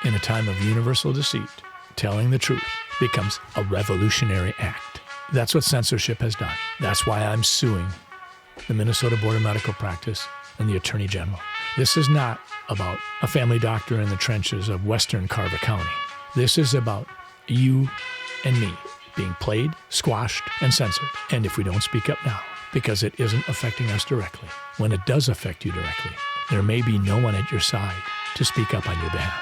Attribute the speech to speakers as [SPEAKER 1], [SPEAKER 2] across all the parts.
[SPEAKER 1] In a time of universal deceit, telling the truth becomes a revolutionary act. That's what censorship has done. That's why I'm suing the Minnesota Board of Medical Practice and the Attorney General. This is not about a family doctor in the trenches of Western Carver County. This is about you and me being played, squashed, and censored. And if we don't speak up now, because it isn't affecting us directly, when it does affect you directly, there may be no one at your side to speak up on your behalf.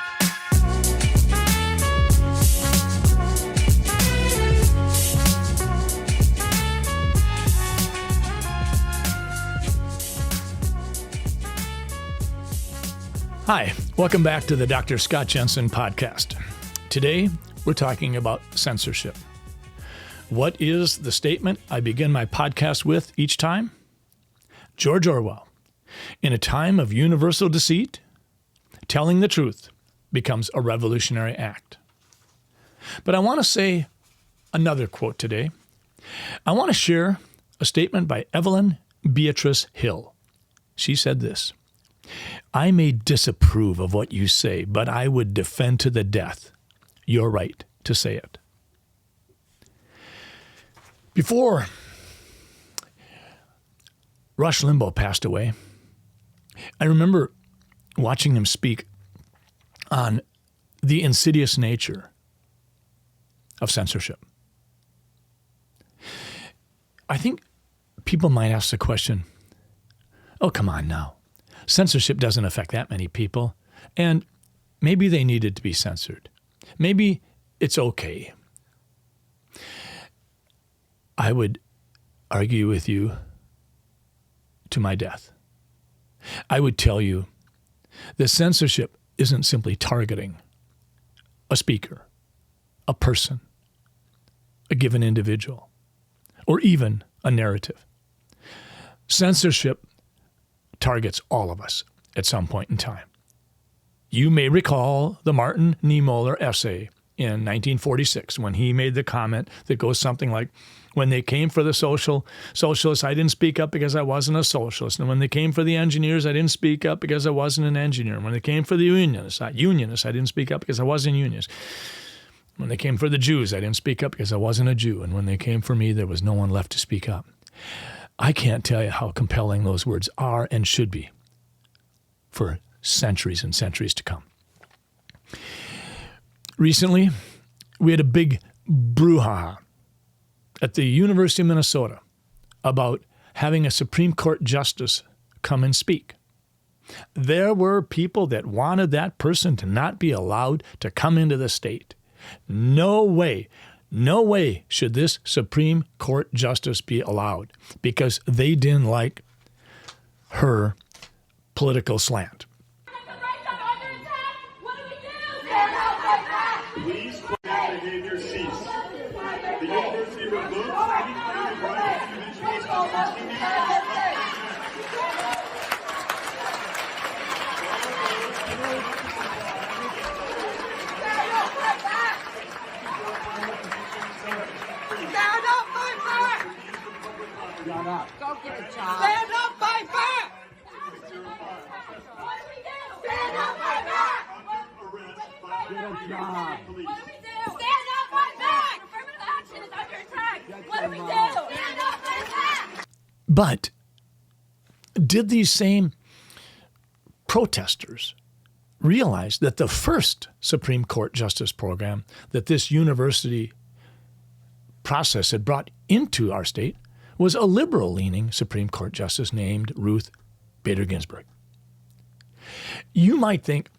[SPEAKER 1] Hi, welcome back to the Dr. Scott Jensen podcast. Today, we're talking about censorship. What is the statement I begin my podcast with each time? George Orwell. In a time of universal deceit, telling the truth becomes a revolutionary act. But I want to say another quote today. I want to share a statement by Evelyn Beatrice Hill. She said this: I may disapprove of what you say, but I would defend to the death your right to say it. Before Rush Limbaugh passed away, I remember watching him speak on the insidious nature of censorship. I think people might ask the question, oh, come on now. Censorship doesn't affect that many people, and maybe they needed to be censored. Maybe it's okay. I would argue with you to my death. I would tell you that censorship isn't simply targeting a speaker, a person, a given individual, or even a narrative. Censorship targets all of us at some point in time. You may recall the Martin Niemöller essay in 1946 when he made the comment that goes something like, when they came for the socialists, I didn't speak up because I wasn't a socialist. And when they came for the engineers, I didn't speak up because I wasn't an engineer. And when they came for the unionists, I didn't speak up because I wasn't a unionist. When they came for the Jews, I didn't speak up because I wasn't a Jew. And when they came for me, there was no one left to speak up. I can't tell you how compelling those words are and should be for centuries and centuries to come. Recently, we had a big brouhaha at the University of Minnesota about having a Supreme Court justice come and speak. There were people that wanted that person to not be allowed to come into the state. No way should this Supreme Court justice be allowed because they didn't like her political slant.
[SPEAKER 2] Please behavior cease. The university removes any kind of right to individuals to continue.
[SPEAKER 3] Stand up, fight back! Go get a job. Stand up, fight back! Stand up, fight back!
[SPEAKER 2] Get a job.
[SPEAKER 3] What do we do? Stand up, fight back! Affirmative action is under attack. What do we do? Stand up, fight back!
[SPEAKER 1] But did these same protesters realize that the first Supreme Court justice program that this university process had brought into our state was a liberal-leaning Supreme Court justice named Ruth Bader Ginsburg? You might think,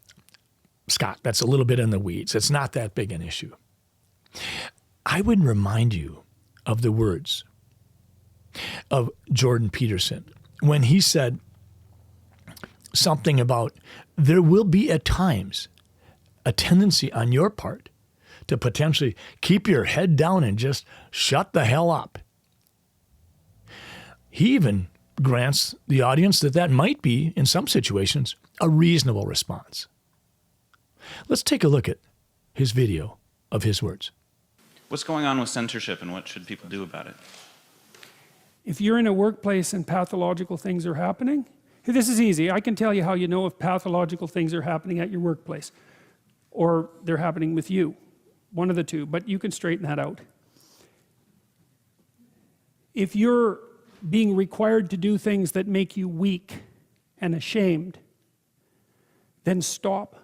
[SPEAKER 1] Scott, that's a little bit in the weeds. It's not that big an issue. I would remind you of the words of Jordan Peterson when he said something about there will be at times a tendency on your part to potentially keep your head down and just shut the hell up. He even grants the audience that might be, in some situations, a reasonable response. Let's take a look at his video of his words.
[SPEAKER 4] What's going on with censorship and what should people do about it?
[SPEAKER 5] If you're in a workplace and pathological things are happening, this is easy. I can tell you how you know if pathological things are happening at your workplace. or they're happening with you. One of the two, but you can straighten that out. If you're being required to do things that make you weak and ashamed, then stop.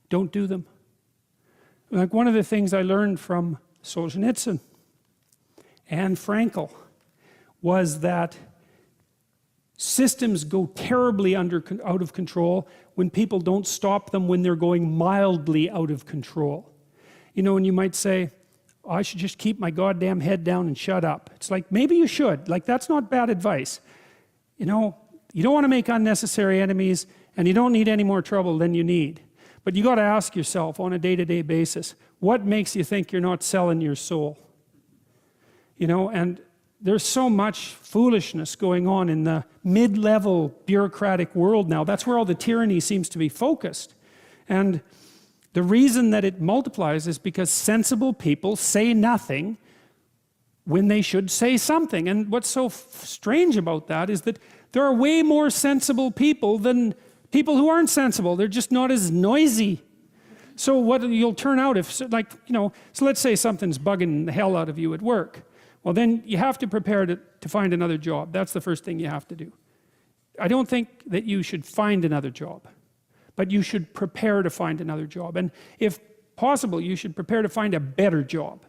[SPEAKER 5] Don't do them. Like one of the things I learned from Solzhenitsyn and Frankl was that systems go terribly out of control when people don't stop them when they're going mildly out of control. You know, and you might say, oh, I should just keep my goddamn head down and shut up. It's like, maybe you should. Like, that's not bad advice. You know, you don't want to make unnecessary enemies, and you don't need any more trouble than you need. But you got to ask yourself on a day-to-day basis, what makes you think you're not selling your soul? You know, and there's so much foolishness going on in the mid-level bureaucratic world now. That's where all the tyranny seems to be focused. And the reason that it multiplies is because sensible people say nothing when they should say something. And what's so strange about that is that there are way more sensible people than people who aren't sensible. They're just not as noisy. So what you'll turn out if, like, you know, so let's say something's bugging the hell out of you at work. Well, then you have to prepare to find another job. That's the first thing you have to do. I don't think that you should find another job, but you should prepare to find another job. And if possible, you should prepare to find a better job.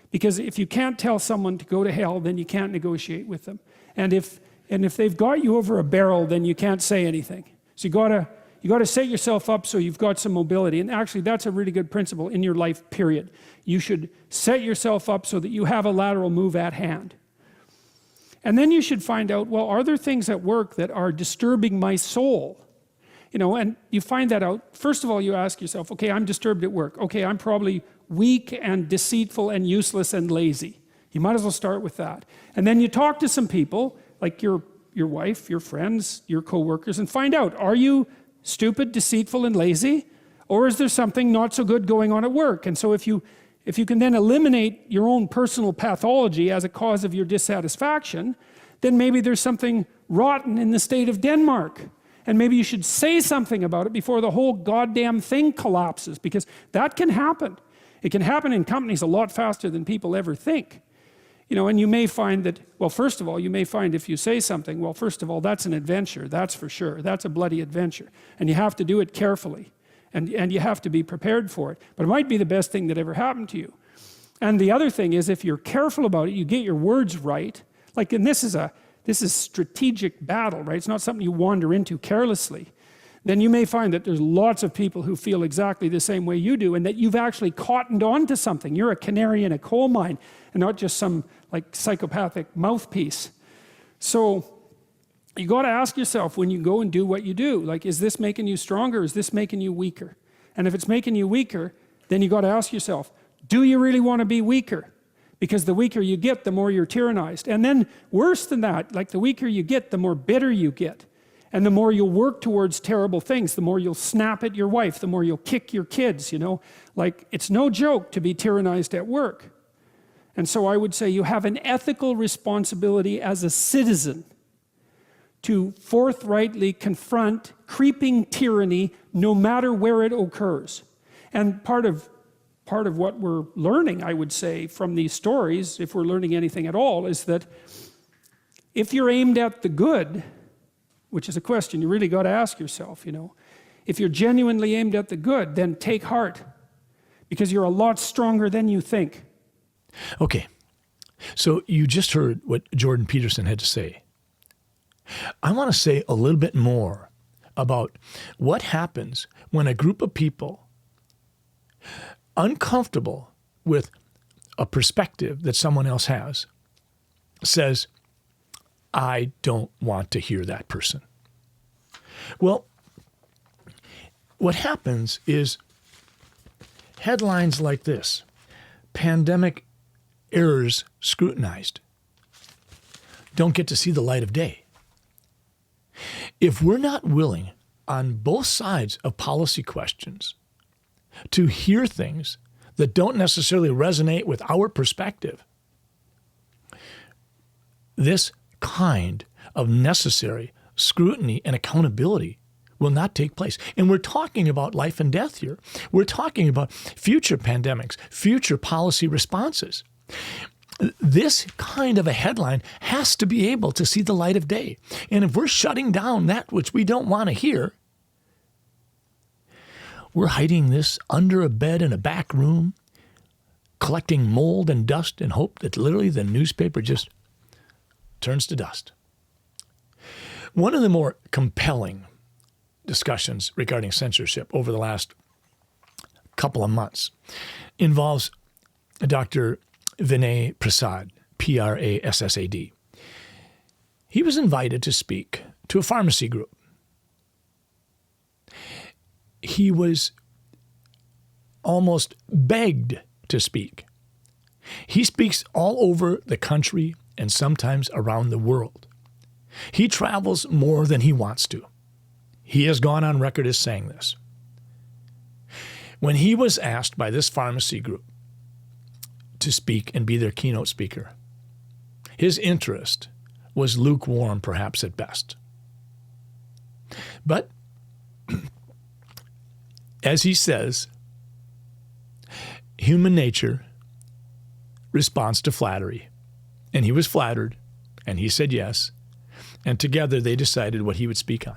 [SPEAKER 5] Because if you can't tell someone to go to hell, then you can't negotiate with them. And if they've got you over a barrel, then you can't say anything. So you got to set yourself up so you've got some mobility. And actually, that's a really good principle in your life, period. You should set yourself up so that you have a lateral move at hand. And then you should find out, well, are there things at work that are disturbing my soul? You know, and you find that out. First of all, you ask yourself, okay, I'm disturbed at work. Okay, I'm probably weak and deceitful and useless and lazy. You might as well start with that. And then you talk to some people, like your wife, your friends, your coworkers, and find out, are you stupid, deceitful, and lazy? Or is there something not so good going on at work? And so if you can then eliminate your own personal pathology as a cause of your dissatisfaction, then maybe there's something rotten in the state of Denmark. And maybe you should say something about it before the whole goddamn thing collapses, because that can happen. It can happen in companies a lot faster than people ever think. You know, and you may find that, well, first of all, you may find if you say something, well, first of all, that's an adventure, that's for sure. That's a bloody adventure. And you have to do it carefully. And you have to be prepared for it. But it might be the best thing that ever happened to you. And the other thing is, if you're careful about it, you get your words right. Like, and this is strategic battle, right? It's not something you wander into carelessly. Then you may find that there's lots of people who feel exactly the same way you do, and that you've actually cottoned on to something. You're a canary in a coal mine, and not just some like psychopathic mouthpiece. So you got to ask yourself when you go and do what you do, like, is this making you stronger? Is this making you weaker? And if it's making you weaker, then you got to ask yourself, do you really want to be weaker? Because the weaker you get, the more you're tyrannized. And then worse than that, like the weaker you get, the more bitter you get. And the more you'll work towards terrible things, the more you'll snap at your wife, the more you'll kick your kids, you know. Like, it's no joke to be tyrannized at work. And so I would say you have an ethical responsibility as a citizen to forthrightly confront creeping tyranny no matter where it occurs. And part of what we're learning, I would say, from these stories, if we're learning anything at all, is that if you're aimed at the good, which is a question you really got to ask yourself, you know. If you're genuinely aimed at the good, then take heart, because you're a lot stronger than you think.
[SPEAKER 1] Okay, so you just heard what Jordan Peterson had to say. I want to say a little bit more about what happens when a group of people, uncomfortable with a perspective that someone else has, says, I don't want to hear that person. Well, what happens is headlines like this: pandemic errors scrutinized, don't get to see the light of day. If we're not willing on both sides of policy questions to hear things that don't necessarily resonate with our perspective, this kind of necessary scrutiny and accountability will not take place. And we're talking about life and death here. We're talking about future pandemics, future policy responses. This kind of a headline has to be able to see the light of day. And if we're shutting down that which we don't want to hear, we're hiding this under a bed in a back room, collecting mold and dust and hope that literally the newspaper just turns to dust. One of the more compelling discussions regarding censorship over the last couple of months involves Dr. Vinay Prasad, Prassad. He was invited to speak to a pharmacy group. He was almost begged to speak. He speaks all over the country and sometimes around the world. He travels more than he wants to. He has gone on record as saying this. When he was asked by this pharmacy group to speak and be their keynote speaker, his interest was lukewarm, perhaps at best. But as he says, human nature responds to flattery. And he was flattered, and he said yes, and together they decided what he would speak on.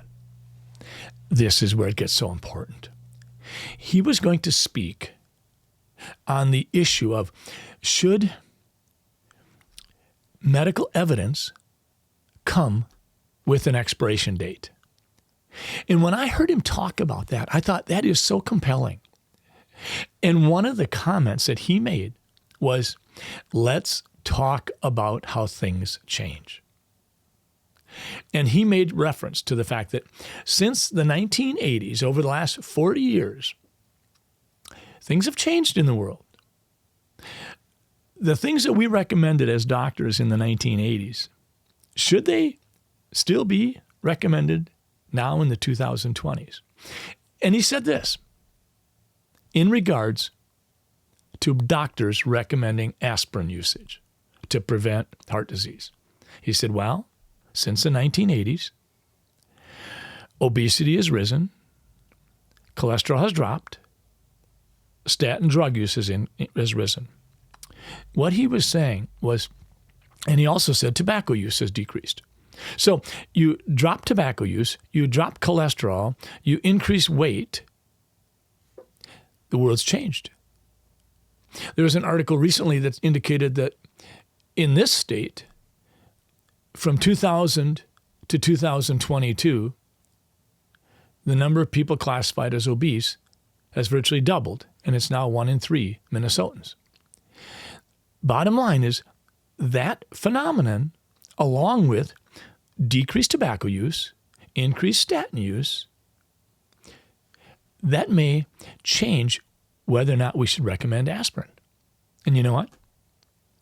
[SPEAKER 1] This is where it gets so important. He was going to speak on the issue of should medical evidence come with an expiration date. And when I heard him talk about that, I thought that is so compelling. And one of the comments that he made was, let's talk about how things change. And he made reference to the fact that since the 1980s, over the last 40 years, things have changed in the world. The things that we recommended as doctors in the 1980s, should they still be recommended now in the 2020s? And he said this in regards to doctors recommending aspirin usage to prevent heart disease. He said, well, since the 1980s, obesity has risen, cholesterol has dropped, statin drug use has risen. What he was saying was, and he also said tobacco use has decreased. So you drop tobacco use, you drop cholesterol, you increase weight, the world's changed. There was an article recently that indicated that in this state, from 2000 to 2022, the number of people classified as obese has virtually doubled, and it's now 1 in 3 Minnesotans. Bottom line is that phenomenon, along with decreased tobacco use, increased statin use, that may change whether or not we should recommend aspirin. And you know what?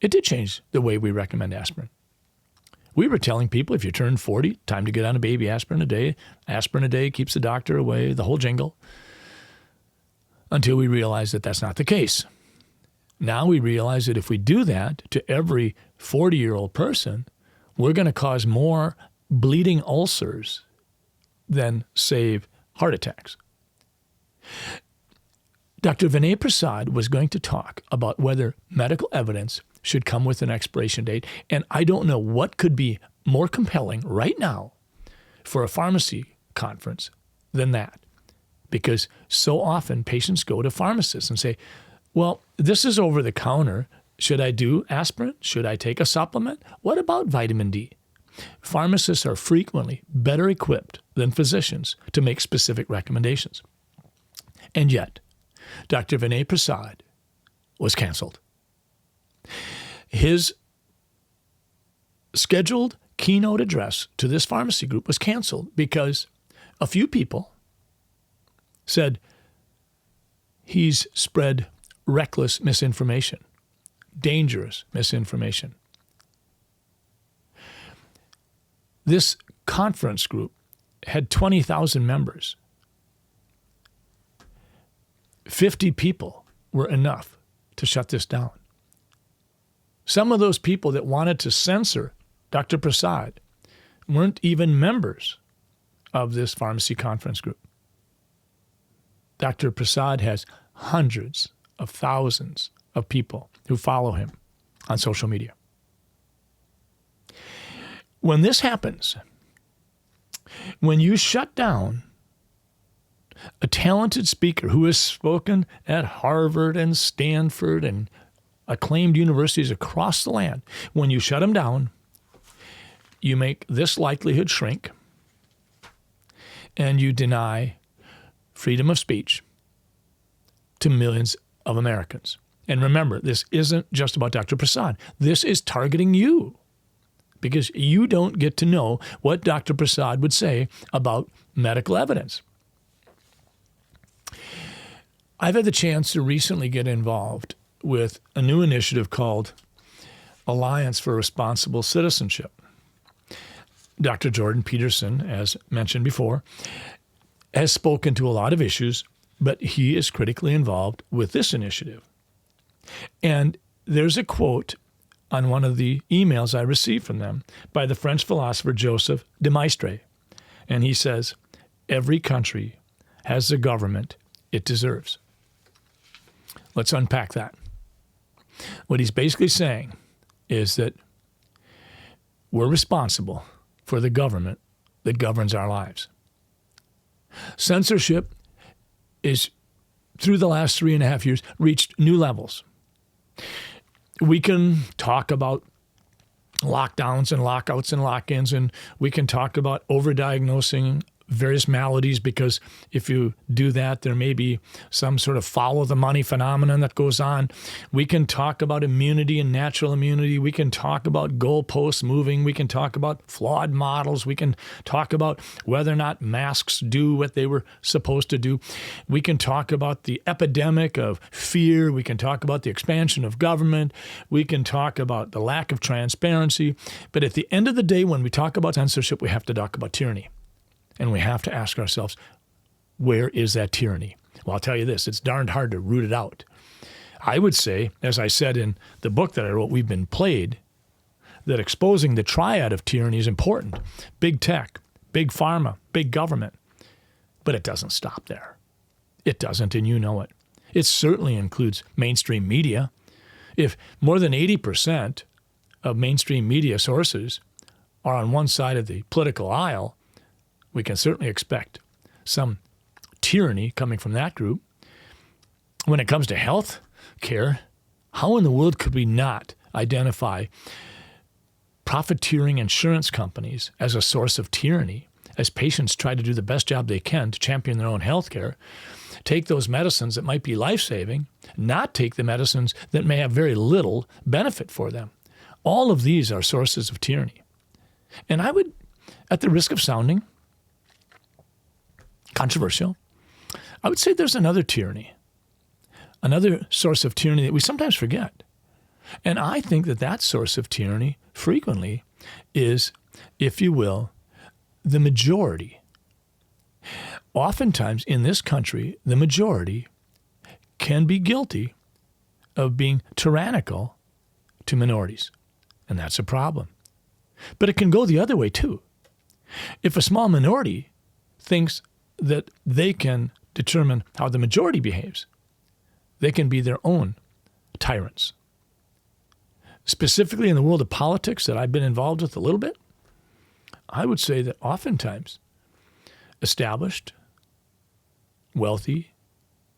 [SPEAKER 1] It did change the way we recommend aspirin. We were telling people if you turn 40, time to get on a baby aspirin a day. Aspirin a day keeps the doctor away, the whole jingle, until we realized that that's not the case. Now we realize that if we do that to every 40-year-old person, we're going to cause more bleeding ulcers than save heart attacks. Dr. Vinay Prasad was going to talk about whether medical evidence should come with an expiration date, and I don't know what could be more compelling right now for a pharmacy conference than that, because so often patients go to pharmacists and say, well, this is over the counter. Should I do aspirin? Should I take a supplement? What about vitamin D? Pharmacists are frequently better equipped than physicians to make specific recommendations. And yet, Dr. Vinay Prasad was canceled. His scheduled keynote address to this pharmacy group was canceled because a few people said he's spread reckless misinformation, dangerous misinformation. This conference group had 20,000 members. 50 people were enough to shut this down. Some of those people that wanted to censor Dr. Prasad weren't even members of this pharmacy conference group. Dr. Prasad has hundreds of thousands of people who follow him on social media. When this happens, when you shut down a talented speaker who has spoken at Harvard and Stanford and acclaimed universities across the land, when you shut him down, you make this likelihood shrink and you deny freedom of speech to millions of Americans. And remember, this isn't just about Dr. Prasad. This is targeting you because you don't get to know what Dr. Prasad would say about medical evidence. I've had the chance to recently get involved with a new initiative called Alliance for Responsible Citizenship. Dr. Jordan Peterson, as mentioned before, has spoken to a lot of issues, but he is critically involved with this initiative. And there's a quote on one of the emails I received from them by the French philosopher Joseph de Maistre. And he says, "Every country has the government it deserves." Let's unpack that. What he's basically saying is that we're responsible for the government that governs our lives. Censorship is, through the last 3.5 years, reached new levels. We can talk about lockdowns and lockouts and lock-ins, and we can talk about overdiagnosing various maladies because if you do that, there may be some sort of follow the money phenomenon that goes on. We can talk about immunity and natural immunity. We can talk about goalposts moving. We can talk about flawed models. We can talk about whether or not masks do what they were supposed to do. We can talk about the epidemic of fear. We can talk about the expansion of government. We can talk about the lack of transparency. But at the end of the day, when we talk about censorship, we have to talk about tyranny. And we have to ask ourselves, where is that tyranny? Well, I'll tell you this, it's darned hard to root it out. I would say, as I said in the book that I wrote, We've Been Played, that exposing the triad of tyranny is important. Big tech, big pharma, big government. But it doesn't stop there. It doesn't, and you know it. It certainly includes mainstream media. If more than 80% of mainstream media sources are on one side of the political aisle, we can certainly expect some tyranny coming from that group. When it comes to health care, how in the world could we not identify profiteering insurance companies as a source of tyranny as patients try to do the best job they can to champion their own health care, take those medicines that might be life-saving, not take the medicines that may have very little benefit for them. All of these are sources of tyranny. And I would, at the risk of sounding controversial, I would say there's another tyranny, another source of tyranny that we sometimes forget. And I think that that source of tyranny frequently is, if you will, the majority. Oftentimes in this country, the majority can be guilty of being tyrannical to minorities. And that's a problem. But it can go the other way too. If a small minority thinks that they can determine how the majority behaves, they can be their own tyrants. Specifically in the world of politics that I've been involved with a little bit, I would say that oftentimes established, wealthy,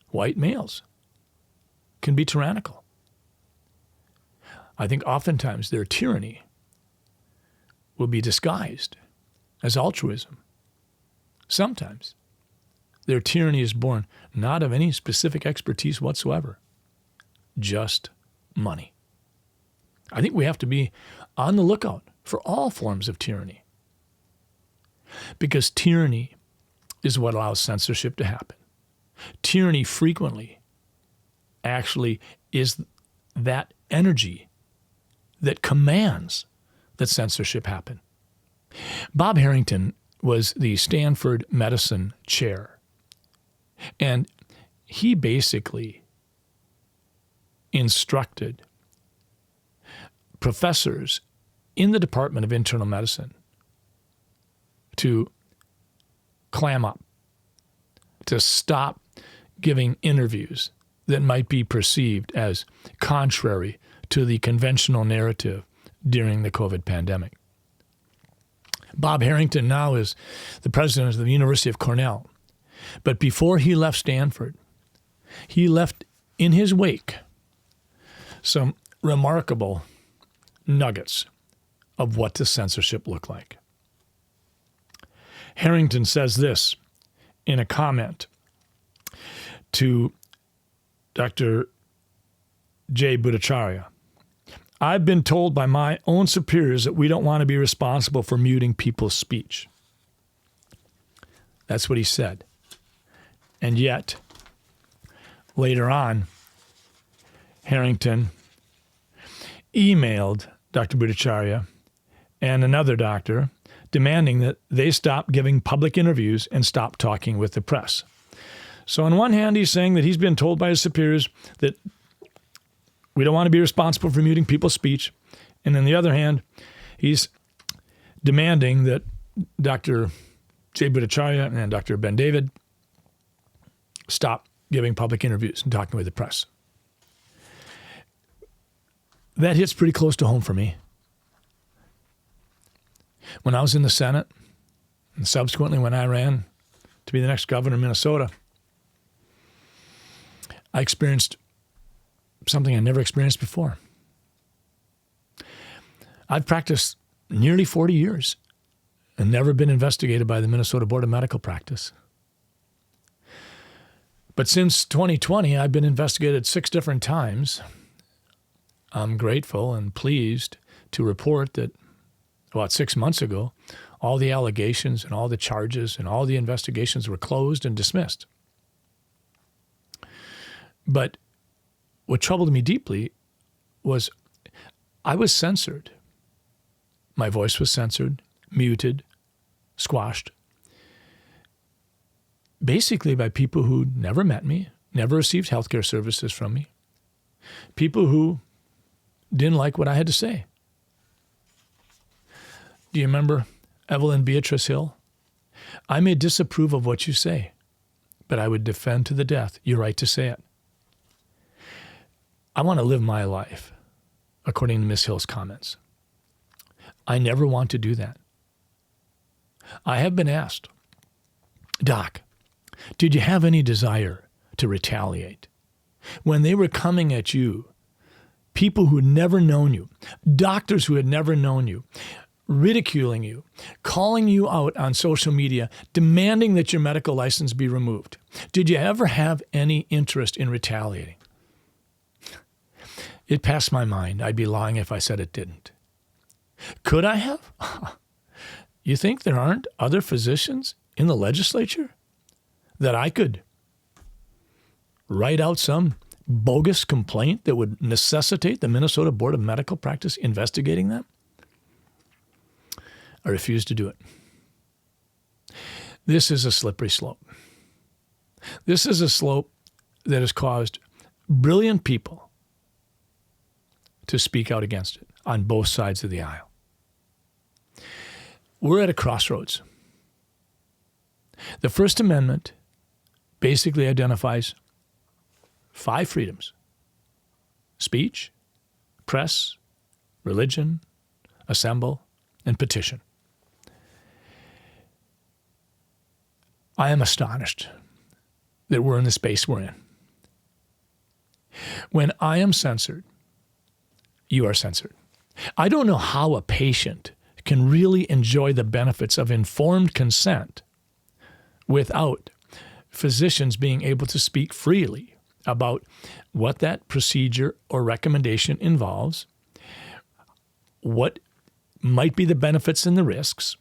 [SPEAKER 1] white males can be tyrannical. I think oftentimes their tyranny will be disguised as altruism. Sometimes their tyranny is born not of any specific expertise whatsoever, just money. I think we have to be on the lookout for all forms of tyranny, because tyranny is what allows censorship to happen. Tyranny frequently actually is that energy that commands that censorship happen. Bob Harrington was the Stanford medicine chair, and he basically instructed professors in the Department of Internal Medicine to clam up, to stop giving interviews that might be perceived as contrary to the conventional narrative during the COVID pandemic. Bob Harrington now is the president of the University of Cornell. But before he left Stanford, he left in his wake some remarkable nuggets of what the censorship looked like. Harrington says this in a comment to Dr. J. Bhattacharya. I've been told by my own superiors that we don't want to be responsible for muting people's speech. That's what he said. And yet, later on, Harrington emailed Dr. Bhattacharya and another doctor demanding that they stop giving public interviews and stop talking with the press. So on one hand, he's saying that he's been told by his superiors that we don't want to be responsible for muting people's speech. And on the other hand, he's demanding that Dr. J. Bhattacharya and Dr. Ben David stop giving public interviews and talking with the press. That hits pretty close to home for me. When I was in the Senate, and subsequently when I ran to be the next governor of Minnesota, I experienced something I never experienced before. I've practiced nearly 40 years and never been investigated by the Minnesota Board of Medical Practice. But since 2020, I've been investigated 6 different times. I'm grateful and pleased to report that about 6 months ago, all the allegations and all the charges and all the investigations were closed and dismissed. But what troubled me deeply was I was censored. My voice was censored, muted, squashed, basically by people who never met me, never received healthcare services from me, people who didn't like what I had to say. Do you remember Evelyn Beatrice Hill? I may disapprove of what you say, but I would defend to the death your right to say it. I want to live my life according to Ms. Hill's comments. I never want to do that. I have been asked, Doc, did you have any desire to retaliate? When they were coming at you, people who had never known you, doctors who had never known you, ridiculing you, calling you out on social media, demanding that your medical license be removed. Did you ever have any interest in retaliating? It passed my mind. I'd be lying if I said it didn't. Could I have? You think there aren't other physicians in the legislature that I could write out some bogus complaint that would necessitate the Minnesota Board of Medical Practice investigating them? I refuse to do it. This is a slippery slope. This is a slope that has caused brilliant people to speak out against it on both sides of the aisle. We're at a crossroads. The First Amendment basically identifies 5 freedoms: speech, press, religion, assemble, and petition. I am astonished that we're in the space we're in. When I am censored, you are censored. I don't know how a patient can really enjoy the benefits of informed consent without physicians being able to speak freely about what that procedure or recommendation involves, what might be the benefits and the risks.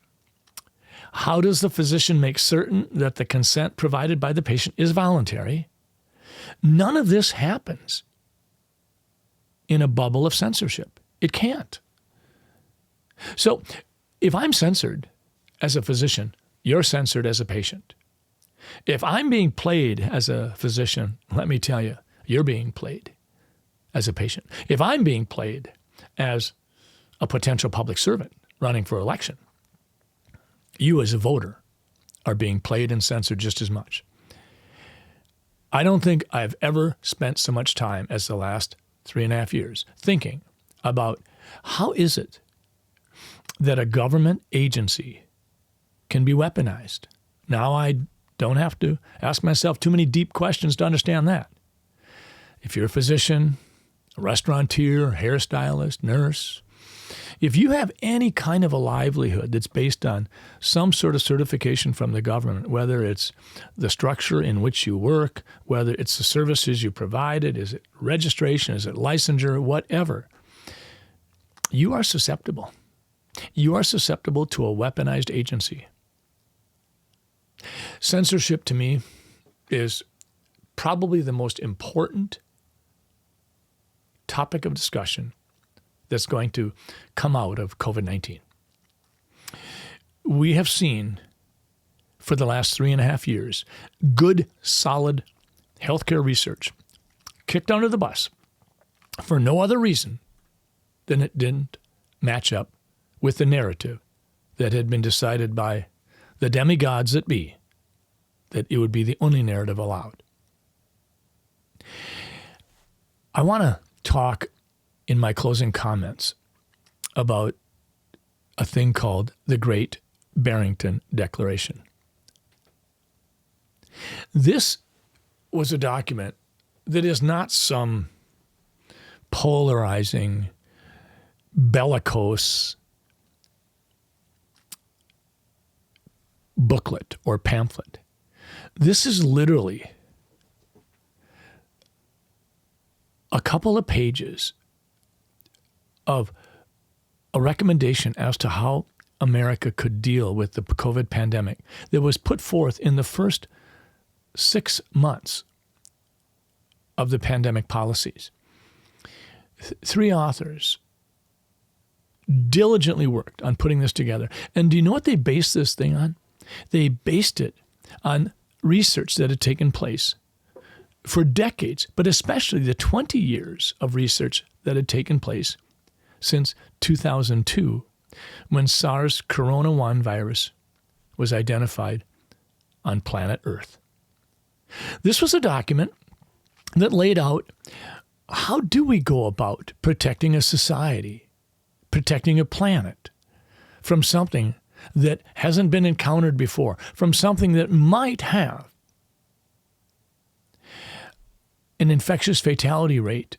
[SPEAKER 1] How does the physician make certain that the consent provided by the patient is voluntary? None of this happens in a bubble of censorship. It can't. So if I'm censored as a physician, you're censored as a patient. If I'm being played as a physician, let me tell you, you're being played as a patient. If I'm being played as a potential public servant running for election, you as a voter are being played and censored just as much. I don't think I've ever spent so much time as the last 3.5 years thinking about how is it that a government agency can be weaponized. Now I don't have to ask myself too many deep questions to understand that. If you're a physician, a restaurateur, hairstylist, nurse, if you have any kind of a livelihood that's based on some sort of certification from the government, whether it's the structure in which you work, whether it's the services you provided, is it registration, is it licensure, whatever, you are susceptible. You are susceptible to a weaponized agency. Censorship to me is probably the most important topic of discussion that's going to come out of COVID-19. We have seen for the last 3.5 years good, solid healthcare research kicked under the bus for no other reason than it didn't match up with the narrative that had been decided by the demigods that be, that it would be the only narrative allowed. I want to talk in my closing comments about a thing called the Great Barrington Declaration. This was a document that is not some polarizing, bellicose booklet or pamphlet. This is literally a couple of pages of a recommendation as to how America could deal with the COVID pandemic that was put forth in the first 6 months of the pandemic policies. 3 authors diligently worked on putting this together. And do you know what they based this thing on? They based it on research that had taken place for decades, but especially the 20 years of research that had taken place since 2002, when SARS Corona-1 virus was identified on planet Earth. This was a document that laid out how do we go about protecting a society, protecting a planet from something that hasn't been encountered before, from something that might have an infectious fatality rate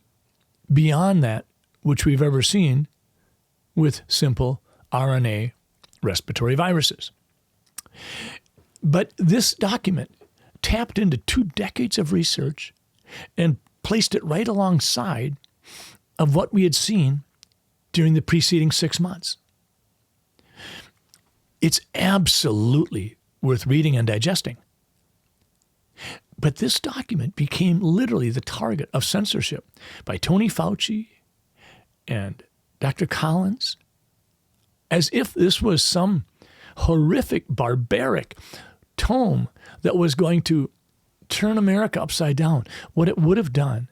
[SPEAKER 1] beyond that which we've ever seen with simple RNA respiratory viruses. But this document tapped into 2 decades of research and placed it right alongside of what we had seen during the preceding 6 months. It's absolutely worth reading and digesting. But this document became literally the target of censorship by Tony Fauci and Dr. Collins, as if this was some horrific, barbaric tome that was going to turn America upside down. What it would have done,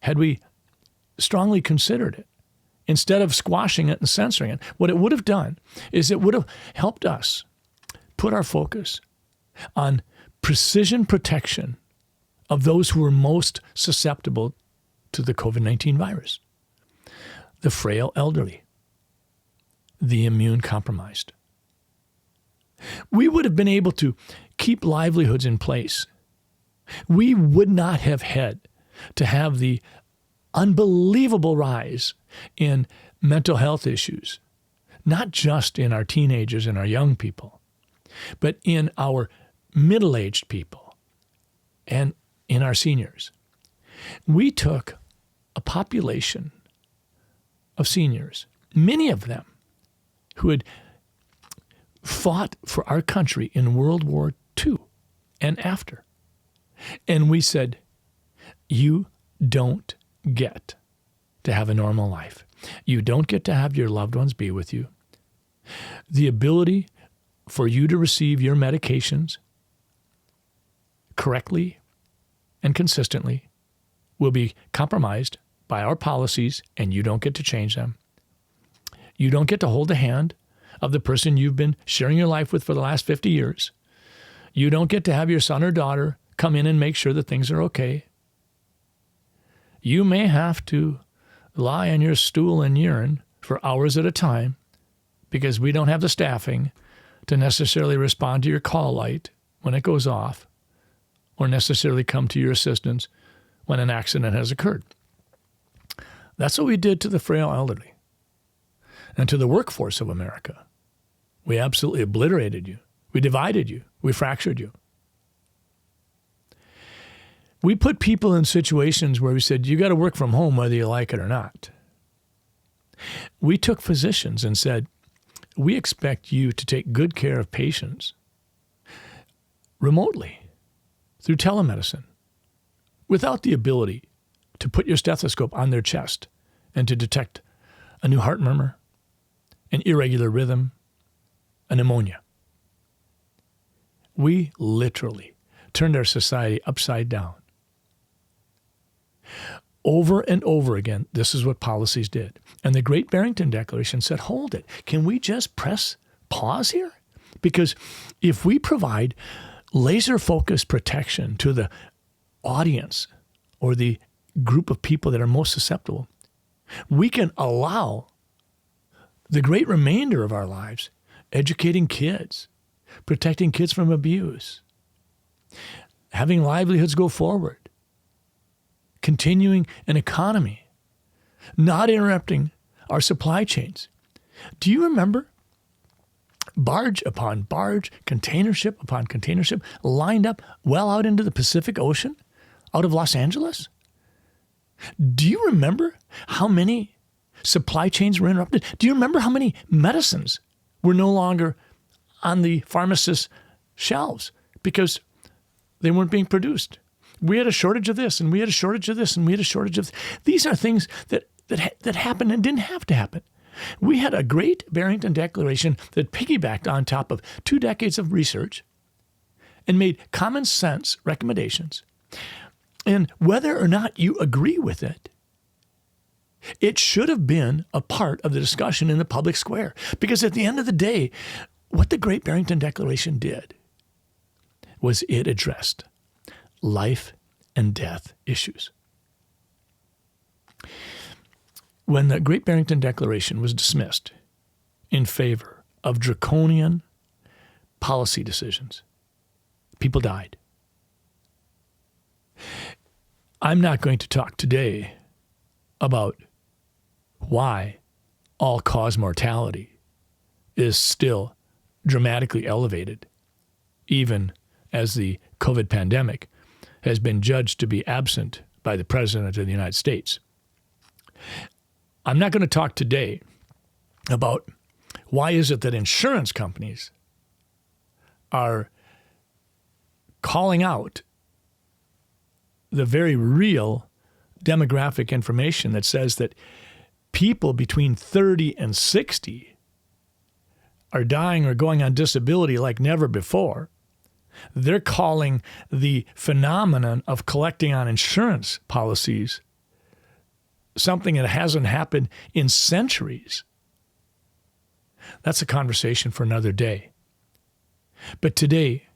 [SPEAKER 1] had we strongly considered it, instead of squashing it and censoring it, what it would have done is it would have helped us put our focus on precision protection of those who were most susceptible to the COVID-19 virus. The frail elderly, the immune compromised. We would have been able to keep livelihoods in place. We would not have had to have the unbelievable rise in mental health issues, not just in our teenagers and our young people, but in our middle-aged people and in our seniors. We took a population of seniors, many of them who had fought for our country in World War II and after. And we said, you don't get to have a normal life. You don't get to have your loved ones be with you. The ability for you to receive your medications correctly and consistently will be compromised by our policies, and you don't get to change them. You don't get to hold the hand of the person you've been sharing your life with for the last 50 years You don't get to have your son or daughter come in and make sure that things are okay. You may have to lie on your stool and urine for hours at a time because we don't have the staffing to necessarily respond to your call light when it goes off or necessarily come to your assistance when an accident has occurred. That's what we did to the frail elderly and to the workforce of America. We absolutely obliterated you. We divided you. We fractured you. We put people in situations where we said, you got to work from home whether you like it or not. We took physicians and said, we expect you to take good care of patients remotely through telemedicine without the ability to put your stethoscope on their chest and to detect a new heart murmur, an irregular rhythm, a pneumonia. We literally turned our society upside down. Over and over again, this is what policies did. And the Great Barrington Declaration said, hold it. Can we just press pause here? Because if we provide laser-focused protection to the audience or the group of people that are most susceptible, we can allow the great remainder of our lives educating kids, protecting kids from abuse, having livelihoods go forward, continuing an economy, not interrupting our supply chains. Do you remember barge upon barge, container ship upon container ship lined up well out into the Pacific Ocean out of Los Angeles? Do you remember how many supply chains were interrupted? Do you remember how many medicines were no longer on the pharmacist's shelves because they weren't being produced? We had a shortage of this, and we had a shortage of this, and we had a shortage of... These are things that happened and didn't have to happen. We had a Great Barrington Declaration that piggybacked on top of 2 decades of research and made common sense recommendations. And whether or not you agree with it, it should have been a part of the discussion in the public square. Because at the end of the day, what the Great Barrington Declaration did was it addressed life and death issues. When the Great Barrington Declaration was dismissed in favor of draconian policy decisions, people died. I'm not going to talk today about why all-cause mortality is still dramatically elevated, even as the COVID pandemic has been judged to be absent by the President of the United States. I'm not going to talk today about why is it that insurance companies are calling out the very real demographic information that says that people between 30 and 60 are dying or going on disability like never before. They're calling the phenomenon of collecting on insurance policies something that hasn't happened in centuries. That's a conversation for another day. But today,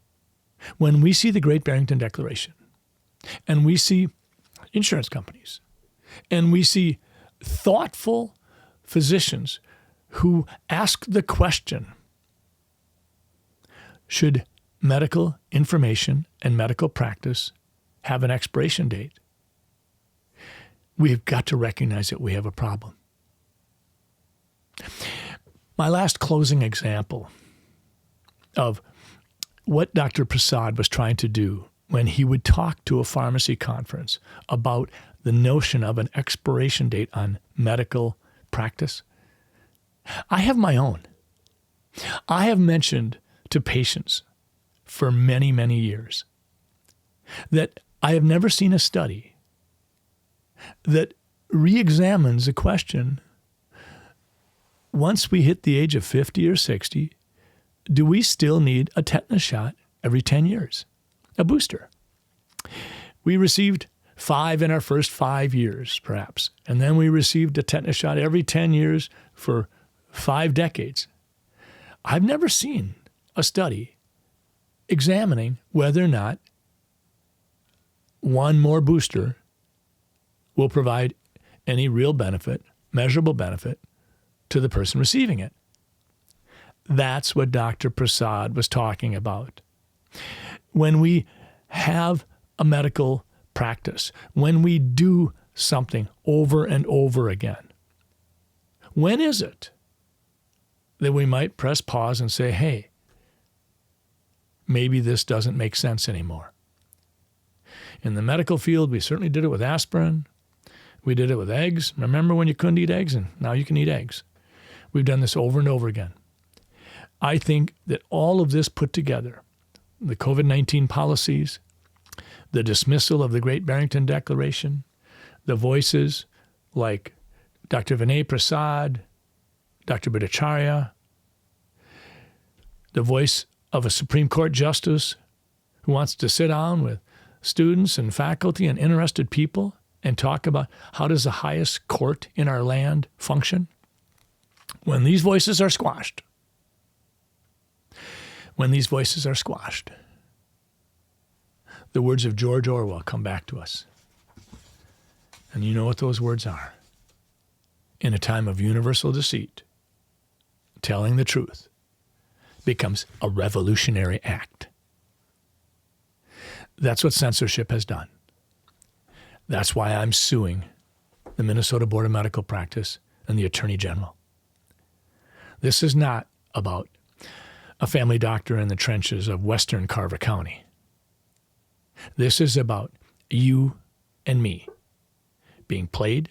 [SPEAKER 1] when we see the Great Barrington Declaration, and we see insurance companies, and we see thoughtful physicians who ask the question, should medical information and medical practice have an expiration date? We've got to recognize that we have a problem. My last closing example of what Dr. Prasad was trying to do when he would talk to a pharmacy conference about the notion of an expiration date on medical practice. I have my own. I have mentioned to patients for many, many years that I have never seen a study that re-examines the question, once we hit the age of 50 or 60, do we still need a tetanus shot every 10 years? A booster. We received 5 in our first 5 years, perhaps, and then we received a tetanus shot every 10 years for 5 decades. I've never seen a study examining whether or not one more booster will provide any real benefit, measurable benefit, to the person receiving it. That's what Dr. Prasad was talking about. When we have a medical practice, when we do something over and over again, when is it that we might press pause and say, hey, maybe this doesn't make sense anymore? In the medical field, we certainly did it with aspirin. We did it with eggs. Remember when you couldn't eat eggs, and now you can eat eggs? We've done this over and over again. I think that all of this put together, the COVID-19 policies, the dismissal of the Great Barrington Declaration, the voices like Dr. Vinay Prasad, Dr. Bhattacharya, the voice of a Supreme Court justice who wants to sit down with students and faculty and interested people and talk about how does the highest court in our land function. When these voices are squashed, the words of George Orwell come back to us. And you know what those words are. In a time of universal deceit, telling the truth becomes a revolutionary act. That's what censorship has done. That's why I'm suing the Minnesota Board of Medical Practice and the Attorney General. This is not about a family doctor in the trenches of Western Carver County. This is about you and me being played,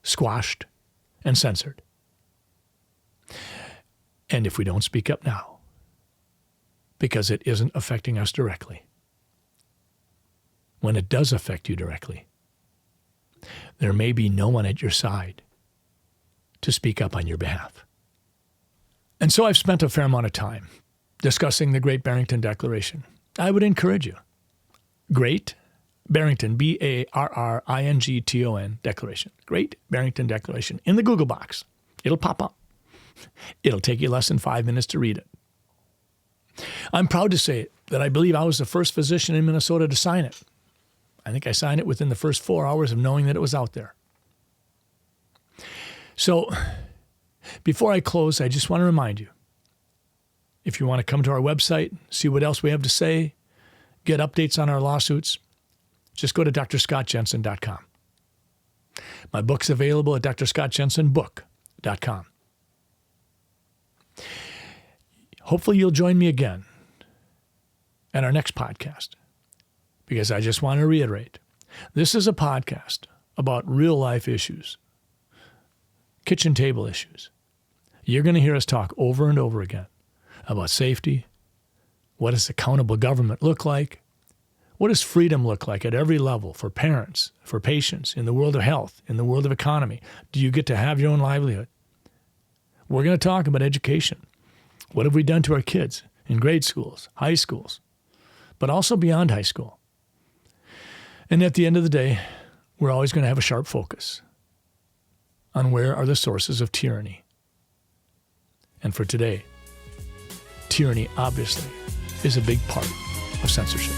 [SPEAKER 1] squashed, and censored. And if we don't speak up now, because it isn't affecting us directly, when it does affect you directly, there may be no one at your side to speak up on your behalf. And so I've spent a fair amount of time discussing the Great Barrington Declaration. I would encourage you. Great Barrington, Barrington Declaration. Great Barrington Declaration. In the Google box. It'll pop up. It'll take you less than 5 minutes to read it. I'm proud to say that I believe I was the first physician in Minnesota to sign it. I think I signed it within the first 4 hours of knowing that it was out there. So, before I close, I just want to remind you, if you want to come to our website, see what else we have to say, get updates on our lawsuits, just go to drscottjensen.com. My book's available at drscottjensenbook.com. Hopefully you'll join me again at our next podcast, because I just want to reiterate, this is a podcast about real life issues, kitchen table issues. You're going to hear us talk over and over again about safety. What does accountable government look like? What does freedom look like at every level for parents, for patients, in the world of health, in the world of economy? Do you get to have your own livelihood? We're going to talk about education. What have we done to our kids in grade schools, high schools, but also beyond high school? And at the end of the day, we're always going to have a sharp focus on where are the sources of tyranny. And for today, tyranny obviously is a big part of censorship.